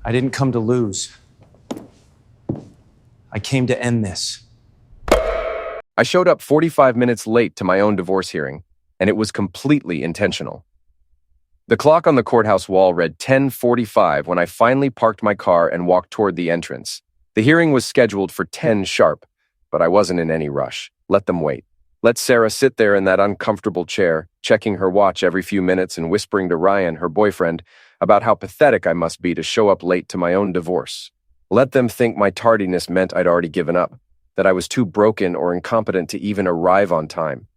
I didn't come to lose. I came to end this. I showed up 45 minutes late to my own divorce hearing, and it was completely intentional. The clock on the courthouse wall read 10:45 when I finally parked my car and walked toward the entrance. The hearing was scheduled for 10 sharp, but I wasn't in any rush. Let them wait. Let Sarah sit there in that uncomfortable chair, checking her watch every few minutes and whispering to Ryan, her boyfriend, about how pathetic I must be to show up late to my own divorce. Let them think my tardiness meant I'd already given up, that I was too broken or incompetent to even arrive on time.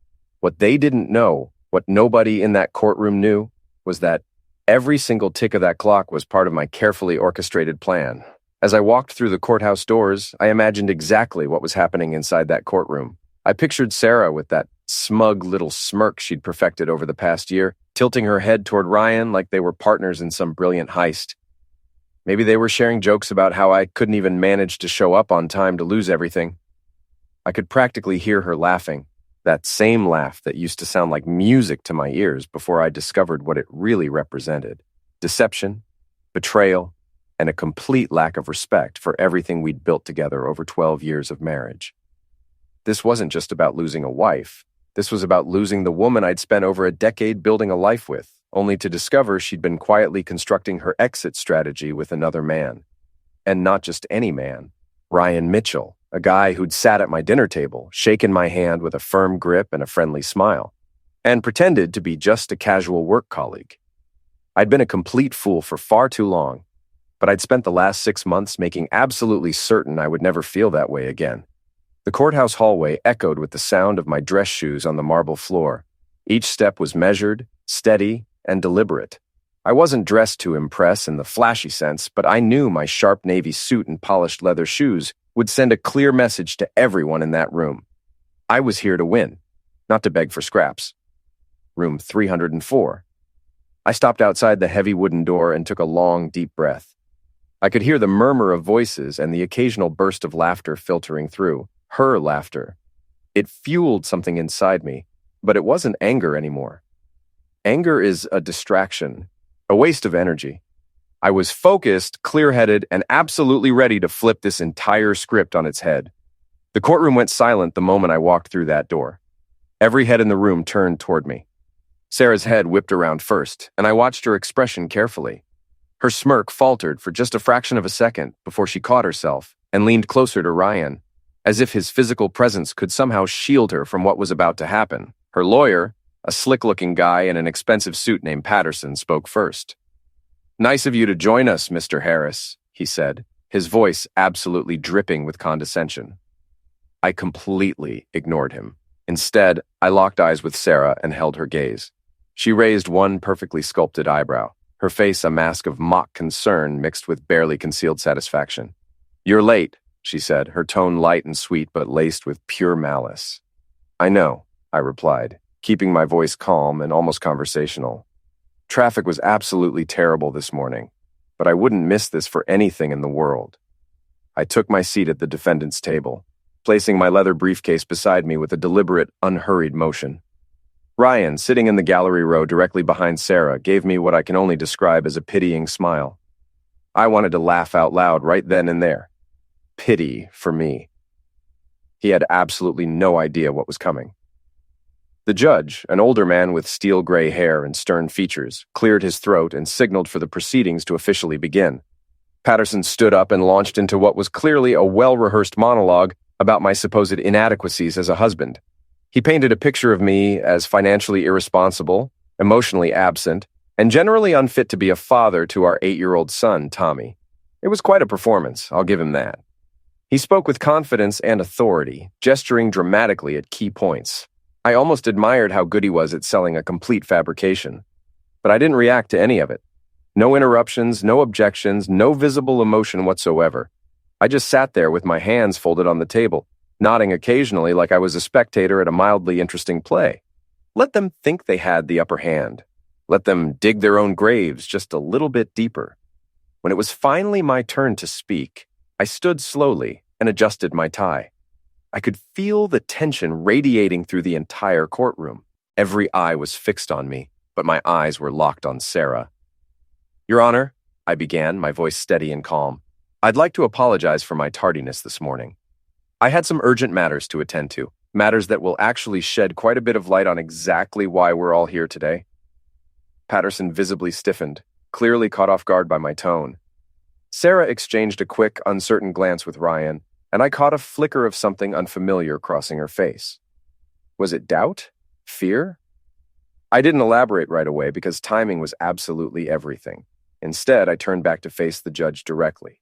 What they didn't know, what nobody in that courtroom knew, was that every single tick of that clock was part of my carefully orchestrated plan. As I walked through the courthouse doors, I imagined exactly what was happening inside that courtroom. I pictured Sarah with that smug little smirk she'd perfected over the past year, tilting her head toward Ryan like they were partners in some brilliant heist. Maybe they were sharing jokes about how I couldn't even manage to show up on time to lose everything. I could practically hear her laughing, that same laugh that used to sound like music to my ears before I discovered what it really represented: deception, betrayal, and a complete lack of respect for everything we'd built together over 12 years of marriage. This wasn't just about losing a wife. This was about losing the woman I'd spent over a decade building a life with, only to discover she'd been quietly constructing her exit strategy with another man. And not just any man. Ryan Mitchell, a guy who'd sat at my dinner table, shaken my hand with a firm grip and a friendly smile, and pretended to be just a casual work colleague. I'd been a complete fool for far too long, but I'd spent the last 6 months making absolutely certain I would never feel that way again. The courthouse hallway echoed with the sound of my dress shoes on the marble floor. Each step was measured, steady, and deliberate. I wasn't dressed to impress in the flashy sense, but I knew my sharp navy suit and polished leather shoes would send a clear message to everyone in that room. I was here to win, not to beg for scraps. Room 304. I stopped outside the heavy wooden door and took a long, deep breath. I could hear the murmur of voices and the occasional burst of laughter filtering through. Her laughter. It fueled something inside me, but it wasn't anger anymore. Anger is a distraction, a waste of energy. I was focused, clear-headed, and absolutely ready to flip this entire script on its head. The courtroom went silent the moment I walked through that door. Every head in the room turned toward me. Sarah's head whipped around first, and I watched her expression carefully. Her smirk faltered for just a fraction of a second before she caught herself and leaned closer to Ryan, as if his physical presence could somehow shield her from what was about to happen. Her lawyer, a slick-looking guy in an expensive suit named Patterson, spoke first. "Nice of you to join us, Mr. Harris," he said, his voice absolutely dripping with condescension. I completely ignored him. Instead, I locked eyes with Sarah and held her gaze. She raised one perfectly sculpted eyebrow, her face a mask of mock concern mixed with barely concealed satisfaction. "You're late," she said, her tone light and sweet but laced with pure malice. "I know," I replied, keeping my voice calm and almost conversational. Traffic was absolutely terrible this morning, but I wouldn't miss this for anything in the world. I took my seat at the defendant's table, placing my leather briefcase beside me with a deliberate, unhurried motion. Ryan, sitting in the gallery row directly behind Sarah, gave me what I can only describe as a pitying smile. I wanted to laugh out loud right then and there. Pity for me. He had absolutely no idea what was coming. The judge, an older man with steel gray hair and stern features, cleared his throat and signaled for the proceedings to officially begin. Patterson stood up and launched into what was clearly a well-rehearsed monologue about my supposed inadequacies as a husband. He painted a picture of me as financially irresponsible, emotionally absent, and generally unfit to be a father to our 8-year-old son, Tommy. It was quite a performance, I'll give him that. He spoke with confidence and authority, gesturing dramatically at key points. I almost admired how good he was at selling a complete fabrication. But I didn't react to any of it. No interruptions, no objections, no visible emotion whatsoever. I just sat there with my hands folded on the table, nodding occasionally like I was a spectator at a mildly interesting play. Let them think they had the upper hand. Let them dig their own graves just a little bit deeper. When it was finally my turn to speak, I stood slowly and adjusted my tie. I could feel the tension radiating through the entire courtroom. Every eye was fixed on me, but my eyes were locked on Sarah. "Your Honor," I began, my voice steady and calm. "I'd like to apologize for my tardiness this morning. I had some urgent matters to attend to, matters that will actually shed quite a bit of light on exactly why we're all here today." Patterson visibly stiffened, clearly caught off guard by my tone. Sarah exchanged a quick, uncertain glance with Ryan, and I caught a flicker of something unfamiliar crossing her face. Was it doubt? Fear? I didn't elaborate right away because timing was absolutely everything. Instead, I turned back to face the judge directly.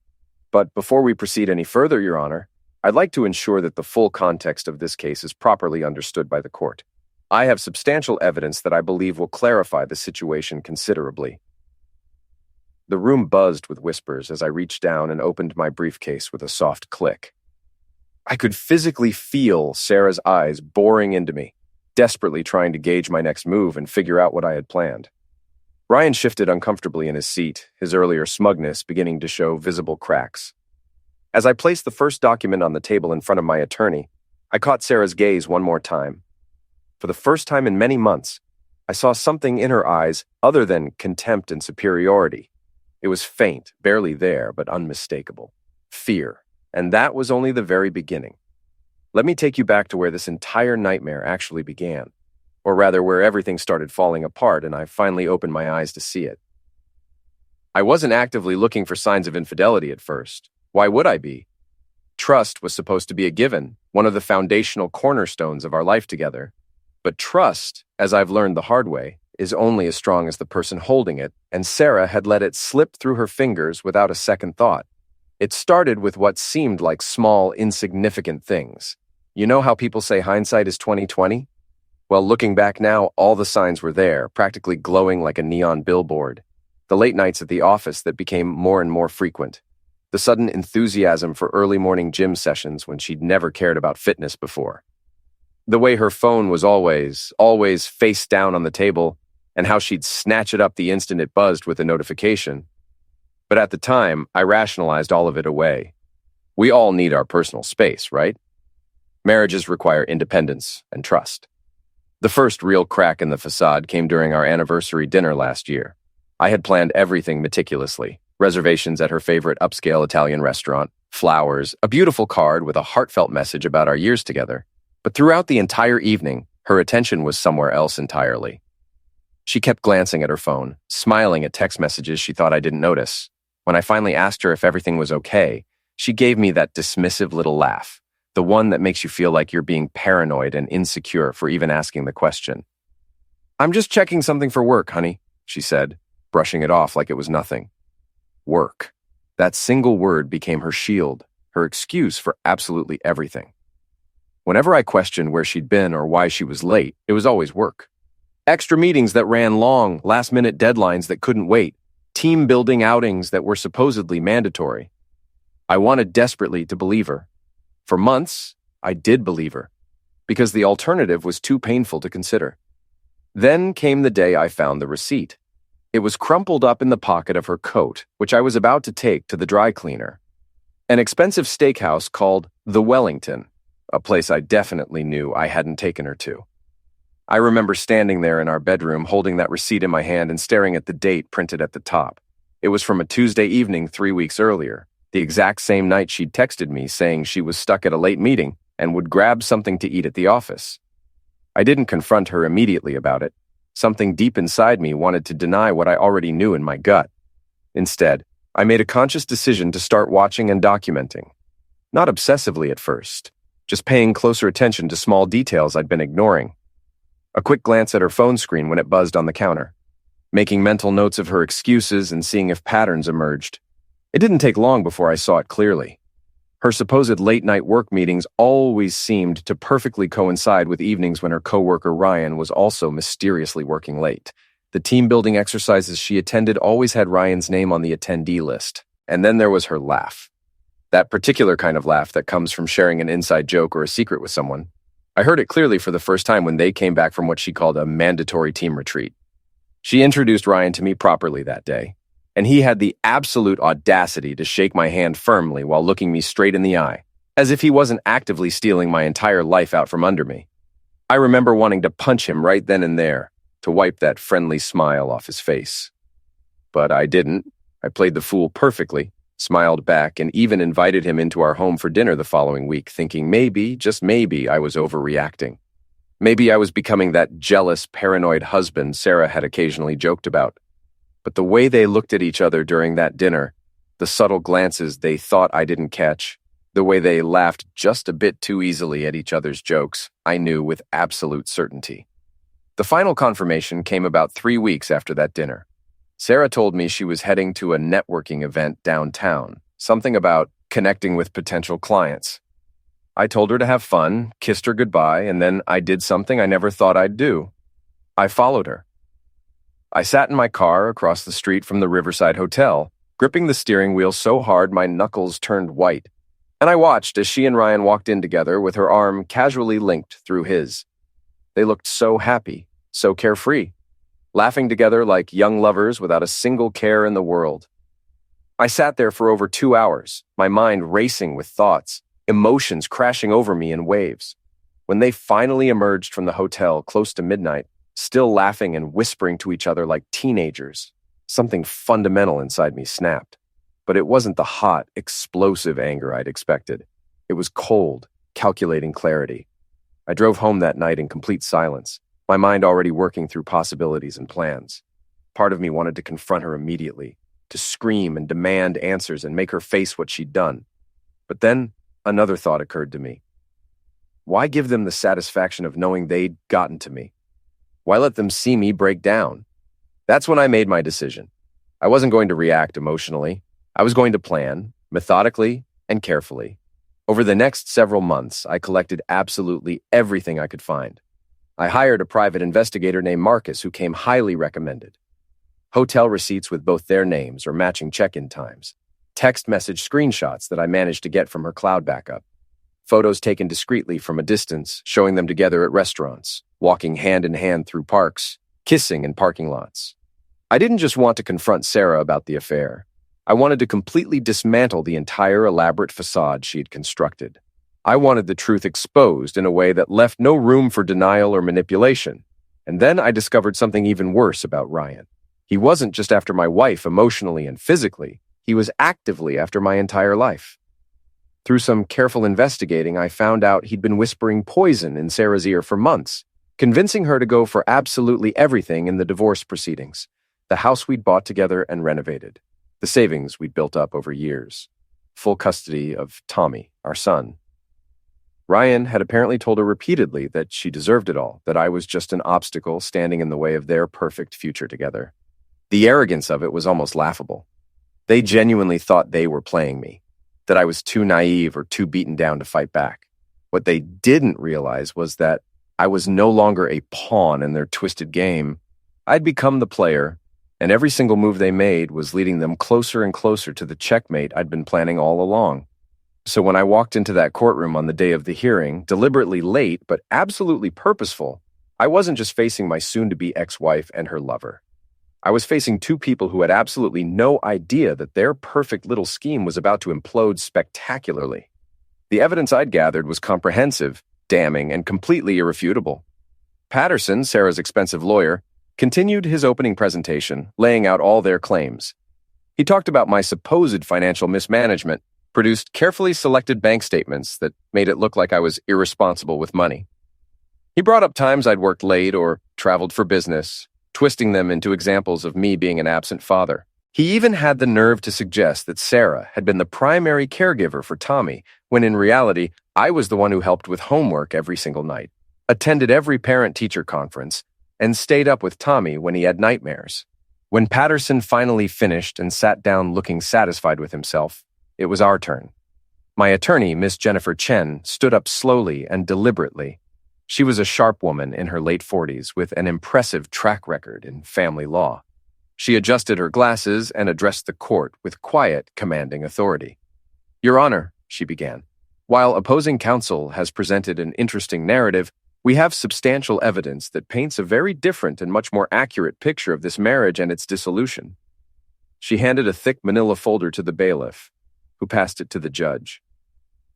"But before we proceed any further, Your Honor, I'd like to ensure that the full context of this case is properly understood by the court. I have substantial evidence that I believe will clarify the situation considerably." The room buzzed with whispers as I reached down and opened my briefcase with a soft click. I could physically feel Sarah's eyes boring into me, desperately trying to gauge my next move and figure out what I had planned. Ryan shifted uncomfortably in his seat, his earlier smugness beginning to show visible cracks. As I placed the first document on the table in front of my attorney, I caught Sarah's gaze one more time. For the first time in many months, I saw something in her eyes other than contempt and superiority. It was faint, barely there, but unmistakable. Fear. And that was only the very beginning. Let me take you back to where this entire nightmare actually began. Or rather, where everything started falling apart and I finally opened my eyes to see it. I wasn't actively looking for signs of infidelity at first. Why would I be? Trust was supposed to be a given, one of the foundational cornerstones of our life together. But trust, as I've learned the hard way, is only as strong as the person holding it, and Sarah had let it slip through her fingers without a second thought. It started with what seemed like small, insignificant things. You know how people say hindsight is 20/20? Well, looking back now, all the signs were there, practically glowing like a neon billboard. The late nights at the office that became more and more frequent. The sudden enthusiasm for early morning gym sessions when she'd never cared about fitness before. The way her phone was always face down on the table, and how she'd snatch it up the instant it buzzed with a notification. But at the time, I rationalized all of it away. We all need our personal space, right? Marriages require independence and trust. The first real crack in the facade came during our anniversary dinner last year. I had planned everything meticulously. Reservations at her favorite upscale Italian restaurant, flowers, a beautiful card with a heartfelt message about our years together. But throughout the entire evening, her attention was somewhere else entirely. She kept glancing at her phone, smiling at text messages she thought I didn't notice. When I finally asked her if everything was okay, she gave me that dismissive little laugh, the one that makes you feel like you're being paranoid and insecure for even asking the question. "I'm just checking something for work, honey," she said, brushing it off like it was nothing. Work. That single word became her shield, her excuse for absolutely everything. Whenever I questioned where she'd been or why she was late, it was always work. Extra meetings that ran long, last-minute deadlines that couldn't wait, team-building outings that were supposedly mandatory. I wanted desperately to believe her. For months, I did believe her, because the alternative was too painful to consider. Then came the day I found the receipt. It was crumpled up in the pocket of her coat, which I was about to take to the dry cleaner. An expensive steakhouse called The Wellington, a place I definitely knew I hadn't taken her to. I remember standing there in our bedroom holding that receipt in my hand and staring at the date printed at the top. It was from a Tuesday evening 3 weeks earlier, the exact same night she'd texted me saying she was stuck at a late meeting and would grab something to eat at the office. I didn't confront her immediately about it. Something deep inside me wanted to deny what I already knew in my gut. Instead, I made a conscious decision to start watching and documenting. Not obsessively at first, just paying closer attention to small details I'd been ignoring. A quick glance at her phone screen when it buzzed on the counter. Making mental notes of her excuses and seeing if patterns emerged. It didn't take long before I saw it clearly. Her supposed late-night work meetings always seemed to perfectly coincide with evenings when her coworker Ryan was also mysteriously working late. The team-building exercises she attended always had Ryan's name on the attendee list. And then there was her laugh. That particular kind of laugh that comes from sharing an inside joke or a secret with someone. I heard it clearly for the first time when they came back from what she called a mandatory team retreat. She introduced Ryan to me properly that day, and he had the absolute audacity to shake my hand firmly while looking me straight in the eye, as if he wasn't actively stealing my entire life out from under me. I remember wanting to punch him right then and there, to wipe that friendly smile off his face. But I didn't. I played the fool perfectly, smiled back, and even invited him into our home for dinner the following week, thinking maybe, just maybe, I was overreacting. Maybe I was becoming that jealous, paranoid husband Sarah had occasionally joked about. But the way they looked at each other during that dinner, the subtle glances they thought I didn't catch, the way they laughed just a bit too easily at each other's jokes, I knew with absolute certainty. The final confirmation came about 3 weeks after that dinner. Sarah told me she was heading to a networking event downtown, something about connecting with potential clients. I told her to have fun, kissed her goodbye, and then I did something I never thought I'd do. I followed her. I sat in my car across the street from the Riverside Hotel, gripping the steering wheel so hard my knuckles turned white, and I watched as she and Ryan walked in together with her arm casually linked through his. They looked so happy, so carefree, laughing together like young lovers without a single care in the world. I sat there for over 2 hours, my mind racing with thoughts, emotions crashing over me in waves. When they finally emerged from the hotel close to midnight, still laughing and whispering to each other like teenagers, something fundamental inside me snapped. But it wasn't the hot, explosive anger I'd expected. It was cold, calculating clarity. I drove home that night in complete silence, my mind already working through possibilities and plans. Part of me wanted to confront her immediately, to scream and demand answers and make her face what she'd done. But then another thought occurred to me. Why give them the satisfaction of knowing they'd gotten to me? Why let them see me break down? That's when I made my decision. I wasn't going to react emotionally. I was going to plan, methodically and carefully. Over the next several months, I collected absolutely everything I could find. I hired a private investigator named Marcus who came highly recommended. Hotel receipts with both their names or matching check-in times. Text message screenshots that I managed to get from her cloud backup. Photos taken discreetly from a distance, showing them together at restaurants, walking hand in hand through parks, kissing in parking lots. I didn't just want to confront Sarah about the affair. I wanted to completely dismantle the entire elaborate facade she had constructed. I wanted the truth exposed in a way that left no room for denial or manipulation. And then I discovered something even worse about Ryan. He wasn't just after my wife emotionally and physically. He was actively after my entire life. Through some careful investigating, I found out he'd been whispering poison in Sarah's ear for months, convincing her to go for absolutely everything in the divorce proceedings, the house we'd bought together and renovated, the savings we'd built up over years, full custody of Tommy, our son. Ryan had apparently told her repeatedly that she deserved it all, that I was just an obstacle standing in the way of their perfect future together. The arrogance of it was almost laughable. They genuinely thought they were playing me, that I was too naive or too beaten down to fight back. What they didn't realize was that I was no longer a pawn in their twisted game. I'd become the player, and every single move they made was leading them closer and closer to the checkmate I'd been planning all along. So when I walked into that courtroom on the day of the hearing, deliberately late but absolutely purposeful, I wasn't just facing my soon-to-be ex-wife and her lover. I was facing two people who had absolutely no idea that their perfect little scheme was about to implode spectacularly. The evidence I'd gathered was comprehensive, damning, and completely irrefutable. Patterson, Sarah's expensive lawyer, continued his opening presentation, laying out all their claims. He talked about my supposed financial mismanagement, produced carefully selected bank statements that made it look like I was irresponsible with money. He brought up times I'd worked late or traveled for business, twisting them into examples of me being an absent father. He even had the nerve to suggest that Sarah had been the primary caregiver for Tommy, when in reality, I was the one who helped with homework every single night, attended every parent-teacher conference, and stayed up with Tommy when he had nightmares. When Patterson finally finished and sat down looking satisfied with himself, it was our turn. My attorney, Miss Jennifer Chen, stood up slowly and deliberately. She was a sharp woman in her late 40s with an impressive track record in family law. She adjusted her glasses and addressed the court with quiet, commanding authority. "Your Honor," she began, "while opposing counsel has presented an interesting narrative, we have substantial evidence that paints a very different and much more accurate picture of this marriage and its dissolution." She handed a thick manila folder to the bailiff, who passed it to the judge.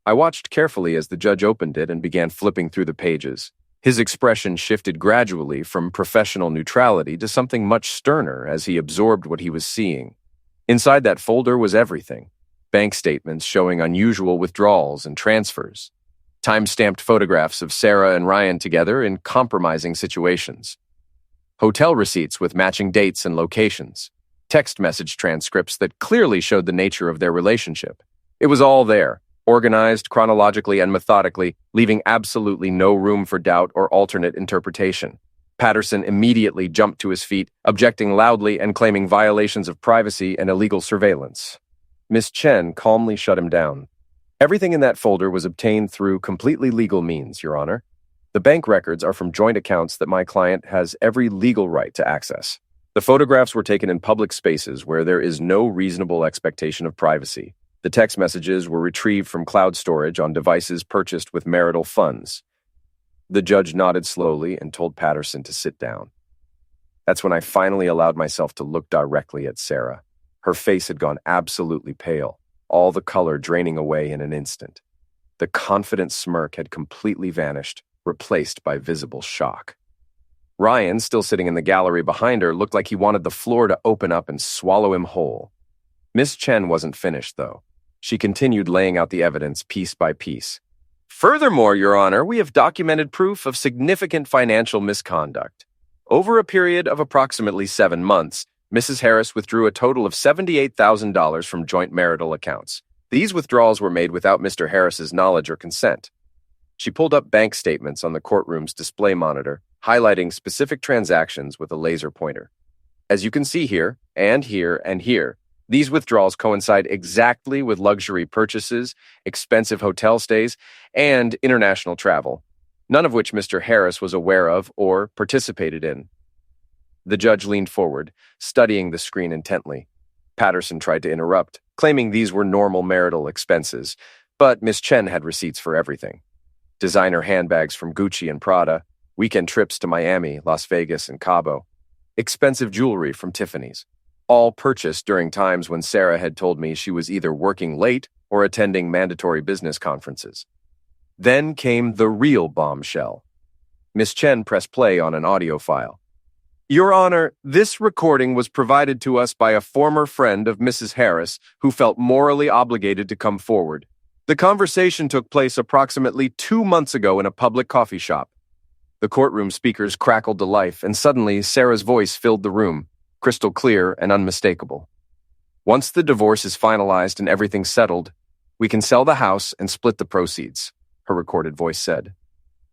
I watched carefully as the judge opened it and began flipping through the pages. His expression shifted gradually from professional neutrality to something much sterner as he absorbed what he was seeing. Inside that folder was everything: bank statements showing unusual withdrawals and transfers, time-stamped photographs of Sarah and Ryan together in compromising situations, hotel receipts with matching dates and locations, text message transcripts that clearly showed the nature of their relationship. It was all there, organized chronologically and methodically, leaving absolutely no room for doubt or alternate interpretation. Patterson immediately jumped to his feet, objecting loudly and claiming violations of privacy and illegal surveillance. Miss Chen calmly shut him down. Everything in that folder was obtained through completely legal means, Your Honor. The bank records are from joint accounts that my client has every legal right to access. The photographs were taken in public spaces where there is no reasonable expectation of privacy. The text messages were retrieved from cloud storage on devices purchased with marital funds. The judge nodded slowly and told Patterson to sit down. That's when I finally allowed myself to look directly at Sarah. Her face had gone absolutely pale, all the color draining away in an instant. The confident smirk had completely vanished, replaced by visible shock. Ryan, still sitting in the gallery behind her, looked like he wanted the floor to open up and swallow him whole. Miss Chen wasn't finished, though. She continued laying out the evidence piece by piece. Furthermore, Your Honor, we have documented proof of significant financial misconduct. Over a period of approximately 7 months, Mrs. Harris withdrew a total of $78,000 from joint marital accounts. These withdrawals were made without Mr. Harris's knowledge or consent. She pulled up bank statements on the courtroom's display monitor, highlighting specific transactions with a laser pointer. As you can see here, and here, and here, these withdrawals coincide exactly with luxury purchases, expensive hotel stays, and international travel, none of which Mr. Harris was aware of or participated in. The judge leaned forward, studying the screen intently. Patterson tried to interrupt, claiming these were normal marital expenses, but Miss Chen had receipts for everything. Designer handbags from Gucci and Prada, weekend trips to Miami, Las Vegas, and Cabo, expensive jewelry from Tiffany's, all purchased during times when Sarah had told me she was either working late or attending mandatory business conferences. Then came the real bombshell. Miss Chen pressed play on an audio file. Your Honor, this recording was provided to us by a former friend of Mrs. Harris who felt morally obligated to come forward. The conversation took place approximately 2 months ago in a public coffee shop. The courtroom speakers crackled to life, and suddenly Sarah's voice filled the room, crystal clear and unmistakable. Once the divorce is finalized and everything's settled, we can sell the house and split the proceeds, her recorded voice said.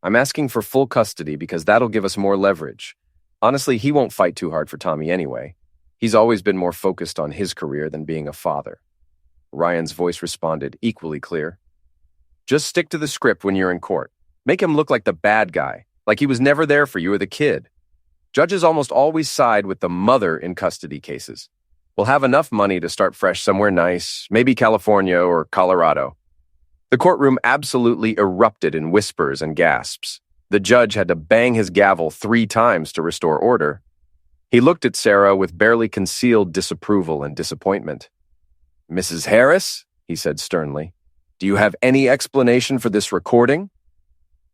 I'm asking for full custody because that'll give us more leverage. Honestly, he won't fight too hard for Tommy anyway. He's always been more focused on his career than being a father. Ryan's voice responded, equally clear. Just stick to the script when you're in court. Make him look like the bad guy, like he was never there for you or the kid. Judges almost always side with the mother in custody cases. We'll have enough money to start fresh somewhere nice, maybe California or Colorado. The courtroom absolutely erupted in whispers and gasps. The judge had to bang his gavel 3 times to restore order. He looked at Sarah with barely concealed disapproval and disappointment. Mrs. Harris, he said sternly, do you have any explanation for this recording?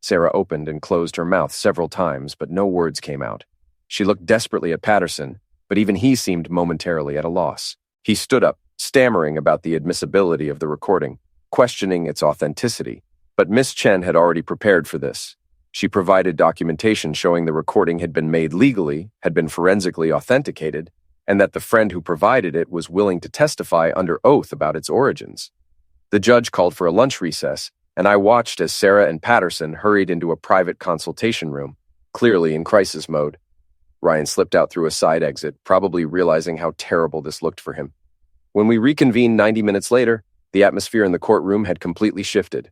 Sarah opened and closed her mouth several times, but no words came out. She looked desperately at Patterson, but even he seemed momentarily at a loss. He stood up, stammering about the admissibility of the recording, questioning its authenticity. But Miss Chen had already prepared for this. She provided documentation showing the recording had been made legally, had been forensically authenticated, and that the friend who provided it was willing to testify under oath about its origins. The judge called for a lunch recess, and I watched as Sarah and Patterson hurried into a private consultation room, clearly in crisis mode. Ryan slipped out through a side exit, probably realizing how terrible this looked for him. When we reconvened 90 minutes later, the atmosphere in the courtroom had completely shifted.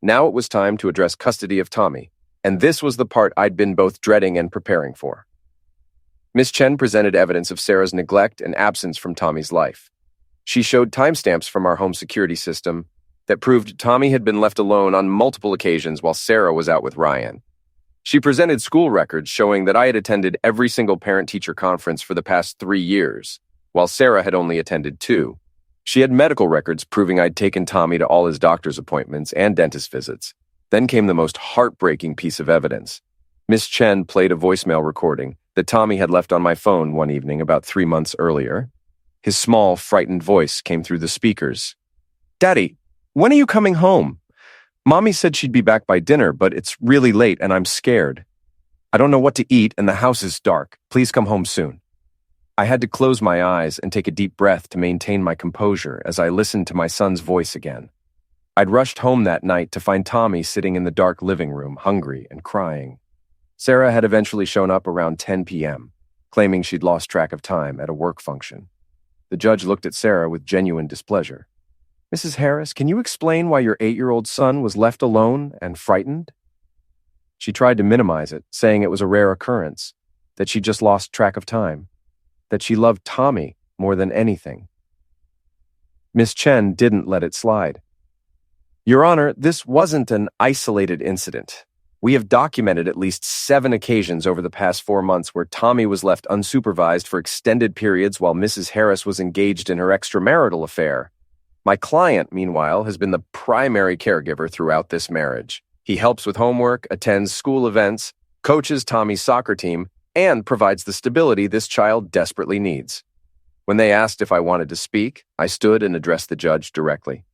Now it was time to address custody of Tommy, and this was the part I'd been both dreading and preparing for. Miss Chen presented evidence of Sarah's neglect and absence from Tommy's life. She showed timestamps from our home security system that proved Tommy had been left alone on multiple occasions while Sarah was out with Ryan. She presented school records showing that I had attended every single parent-teacher conference for the past 3 years, while Sarah had only attended 2. She had medical records proving I'd taken Tommy to all his doctor's appointments and dentist visits. Then came the most heartbreaking piece of evidence. Miss Chen played a voicemail recording that Tommy had left on my phone one evening about 3 months earlier. His small, frightened voice came through the speakers. "Daddy, when are you coming home? Mommy said she'd be back by dinner, but it's really late and I'm scared. I don't know what to eat and the house is dark. Please come home soon." I had to close my eyes and take a deep breath to maintain my composure as I listened to my son's voice again. I'd rushed home that night to find Tommy sitting in the dark living room, hungry and crying. Sarah had eventually shown up around 10 p.m., claiming she'd lost track of time at a work function. The judge looked at Sarah with genuine displeasure. "Mrs. Harris, can you explain why your 8-year-old son was left alone and frightened?" She tried to minimize it, saying it was a rare occurrence, that she just lost track of time, that she loved Tommy more than anything. Miss Chen didn't let it slide. "Your Honor, this wasn't an isolated incident. We have documented at least 7 occasions over the past 4 months where Tommy was left unsupervised for extended periods while Mrs. Harris was engaged in her extramarital affair. My client, meanwhile, has been the primary caregiver throughout this marriage. He helps with homework, attends school events, coaches Tommy's soccer team, and provides the stability this child desperately needs." When they asked if I wanted to speak, I stood and addressed the judge directly.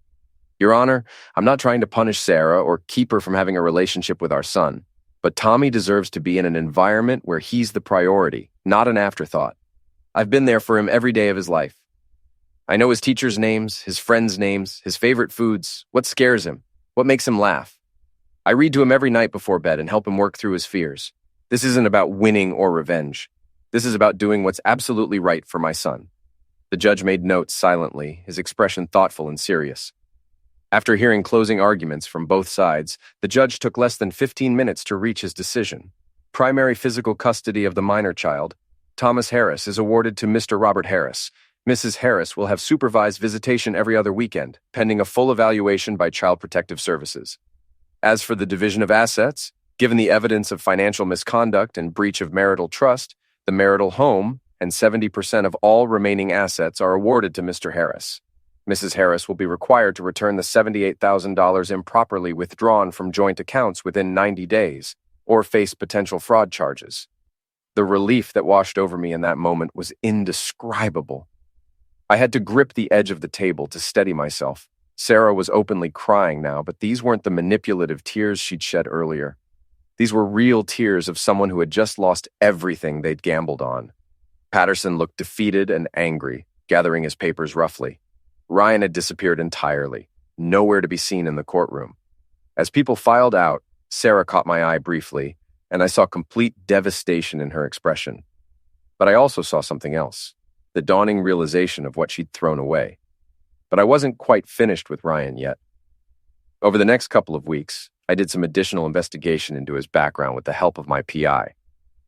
"Your Honor, I'm not trying to punish Sarah or keep her from having a relationship with our son, but Tommy deserves to be in an environment where he's the priority, not an afterthought. I've been there for him every day of his life. I know his teachers' names, his friends' names, his favorite foods, what scares him, what makes him laugh. I read to him every night before bed and help him work through his fears. This isn't about winning or revenge. This is about doing what's absolutely right for my son." The judge made notes silently, his expression thoughtful and serious. After hearing closing arguments from both sides, the judge took less than 15 minutes to reach his decision. Primary physical custody of the minor child, Thomas Harris, is awarded to Mr. Robert Harris. Mrs. Harris will have supervised visitation every other weekend, pending a full evaluation by Child Protective Services. As for the division of assets, given the evidence of financial misconduct and breach of marital trust, the marital home and 70% of all remaining assets are awarded to Mr. Harris. Mrs. Harris will be required to return the $78,000 improperly withdrawn from joint accounts within 90 days, or face potential fraud charges. The relief that washed over me in that moment was indescribable. I had to grip the edge of the table to steady myself. Sarah was openly crying now, but these weren't the manipulative tears she'd shed earlier. These were real tears of someone who had just lost everything they'd gambled on. Patterson looked defeated and angry, gathering his papers roughly. Ryan had disappeared entirely, nowhere to be seen in the courtroom. As people filed out, Sarah caught my eye briefly, and I saw complete devastation in her expression. But I also saw something else, the dawning realization of what she'd thrown away. But I wasn't quite finished with Ryan yet. Over the next couple of weeks, I did some additional investigation into his background with the help of my PI.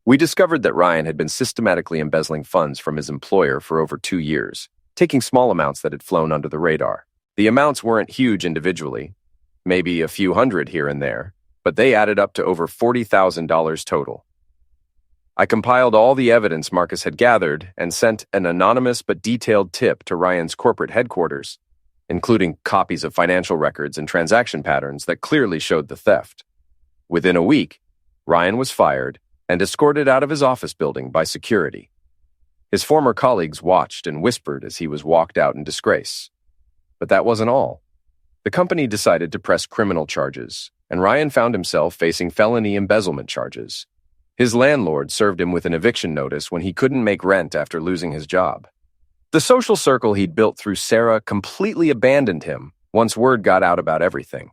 We discovered that Ryan had been systematically embezzling funds from his employer for over 2 years, taking small amounts that had flown under the radar. The amounts weren't huge individually, maybe a few hundred here and there, but they added up to over $40,000 total. I compiled all the evidence Marcus had gathered and sent an anonymous but detailed tip to Ryan's corporate headquarters, including copies of financial records and transaction patterns that clearly showed the theft. Within a week, Ryan was fired and escorted out of his office building by security. His former colleagues watched and whispered as he was walked out in disgrace. But that wasn't all. The company decided to press criminal charges, and Ryan found himself facing felony embezzlement charges. His landlord served him with an eviction notice when he couldn't make rent after losing his job. The social circle he'd built through Sarah completely abandoned him once word got out about everything.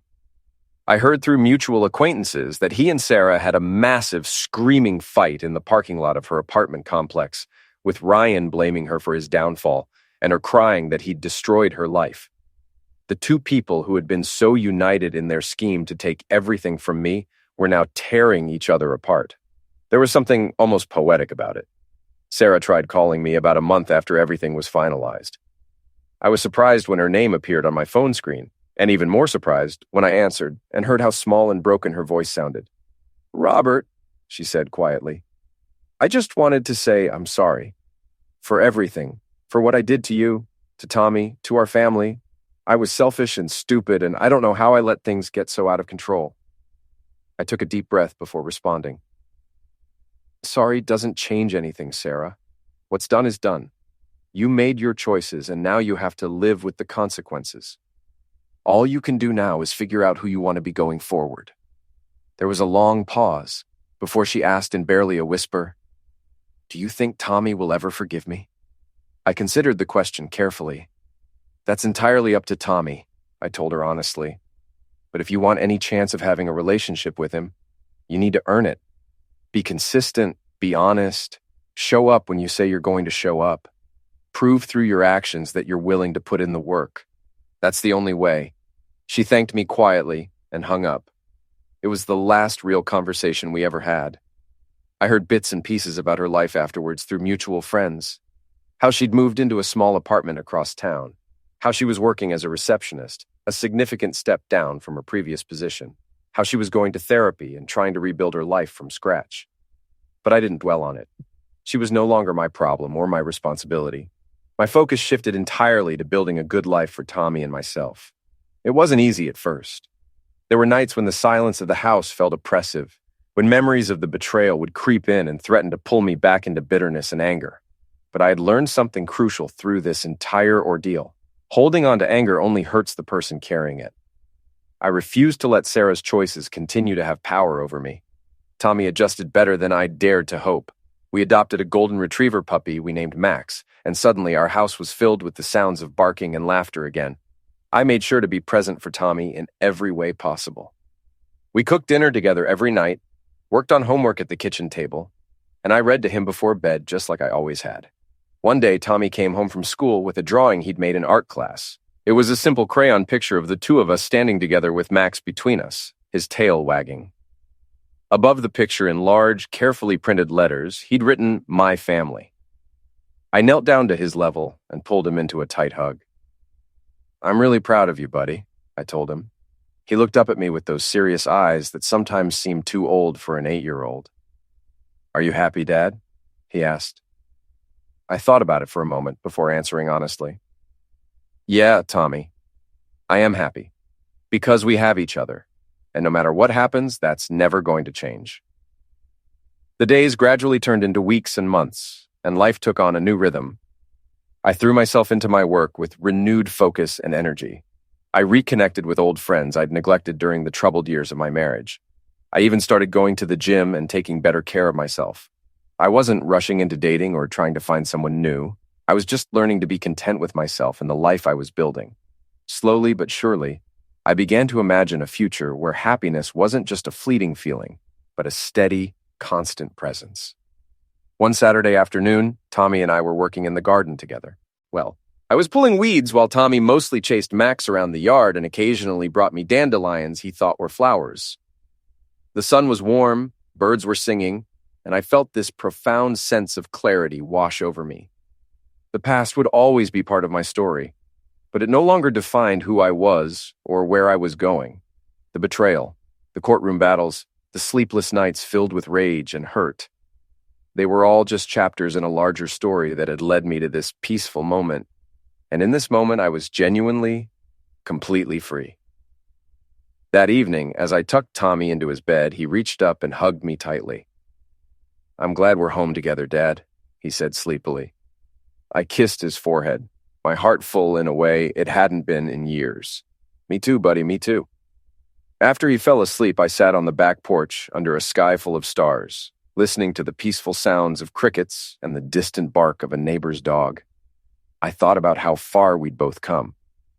I heard through mutual acquaintances that he and Sarah had a massive, screaming fight in the parking lot of her apartment complex, with Ryan blaming her for his downfall and her crying that he'd destroyed her life. The two people who had been so united in their scheme to take everything from me were now tearing each other apart. There was something almost poetic about it. Sarah tried calling me about a month after everything was finalized. I was surprised when her name appeared on my phone screen, and even more surprised when I answered and heard how small and broken her voice sounded. "Robert," she said quietly, "I just wanted to say I'm sorry. For everything. For what I did to you, to Tommy, to our family. I was selfish and stupid, and I don't know how I let things get so out of control." I took a deep breath before responding. "Sorry doesn't change anything, Sarah. What's done is done. You made your choices, and now you have to live with the consequences. All you can do now is figure out who you want to be going forward." There was a long pause before she asked in barely a whisper, "Do you think Tommy will ever forgive me?" I considered the question carefully. "That's entirely up to Tommy," I told her honestly. "But if you want any chance of having a relationship with him, you need to earn it. Be consistent, be honest, show up when you say you're going to show up. Prove through your actions that you're willing to put in the work. That's the only way." She thanked me quietly and hung up. It was the last real conversation we ever had. I heard bits and pieces about her life afterwards through mutual friends. How she'd moved into a small apartment across town. How she was working as a receptionist, a significant step down from her previous position. How she was going to therapy and trying to rebuild her life from scratch. But I didn't dwell on it. She was no longer my problem or my responsibility. My focus shifted entirely to building a good life for Tommy and myself. It wasn't easy at first. There were nights when the silence of the house felt oppressive, when memories of the betrayal would creep in and threaten to pull me back into bitterness and anger. But I had learned something crucial through this entire ordeal. Holding on to anger only hurts the person carrying it. I refused to let Sarah's choices continue to have power over me. Tommy adjusted better than I dared to hope. We adopted a golden retriever puppy we named Max, and suddenly our house was filled with the sounds of barking and laughter again. I made sure to be present for Tommy in every way possible. We cooked dinner together every night, worked on homework at the kitchen table, and I read to him before bed just like I always had. One day, Tommy came home from school with a drawing he'd made in art class. It was a simple crayon picture of the two of us standing together with Max between us, his tail wagging. Above the picture in large, carefully printed letters, he'd written, "My family." I knelt down to his level and pulled him into a tight hug. "I'm really proud of you, buddy," I told him. He looked up at me with those serious eyes that sometimes seemed too old for an 8-year-old. "Are you happy, Dad?" he asked. I thought about it for a moment before answering honestly. "Yeah, Tommy, I am happy. Because we have each other. And no matter what happens, that's never going to change." The days gradually turned into weeks and months, and life took on a new rhythm. I threw myself into my work with renewed focus and energy. I reconnected with old friends I'd neglected during the troubled years of my marriage. I even started going to the gym and taking better care of myself. I wasn't rushing into dating or trying to find someone new. I was just learning to be content with myself and the life I was building. Slowly but surely, I began to imagine a future where happiness wasn't just a fleeting feeling, but a steady, constant presence. One Saturday afternoon, Tommy and I were working in the garden together. Well, I was pulling weeds while Tommy mostly chased Max around the yard and occasionally brought me dandelions he thought were flowers. The sun was warm, birds were singing, and I felt this profound sense of clarity wash over me. The past would always be part of my story, but it no longer defined who I was or where I was going. The betrayal, the courtroom battles, the sleepless nights filled with rage and hurt. They were all just chapters in a larger story that had led me to this peaceful moment. And in this moment, I was genuinely, completely free. That evening, as I tucked Tommy into his bed, he reached up and hugged me tightly. "I'm glad we're home together, Dad," he said sleepily. I kissed his forehead, my heart full in a way it hadn't been in years. "Me too, buddy, me too." After he fell asleep, I sat on the back porch under a sky full of stars, listening to the peaceful sounds of crickets and the distant bark of a neighbor's dog. I thought about how far we'd both come,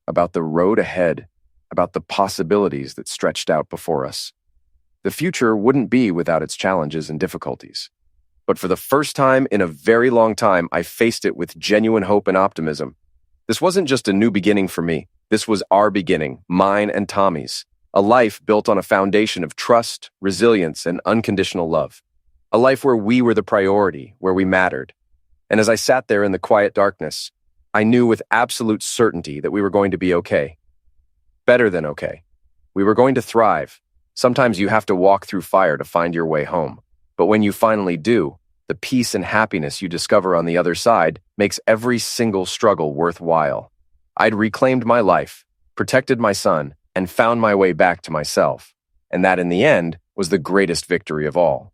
about the road ahead, about the possibilities that stretched out before us. The future wouldn't be without its challenges and difficulties. But for the first time in a very long time, I faced it with genuine hope and optimism. This wasn't just a new beginning for me. This was our beginning, mine and Tommy's. A life built on a foundation of trust, resilience, and unconditional love. A life where we were the priority, where we mattered. And as I sat there in the quiet darkness, I knew with absolute certainty that we were going to be okay. Better than okay. We were going to thrive. Sometimes you have to walk through fire to find your way home. But when you finally do, the peace and happiness you discover on the other side makes every single struggle worthwhile. I'd reclaimed my life, protected my son, and found my way back to myself. And that, in the end, was the greatest victory of all.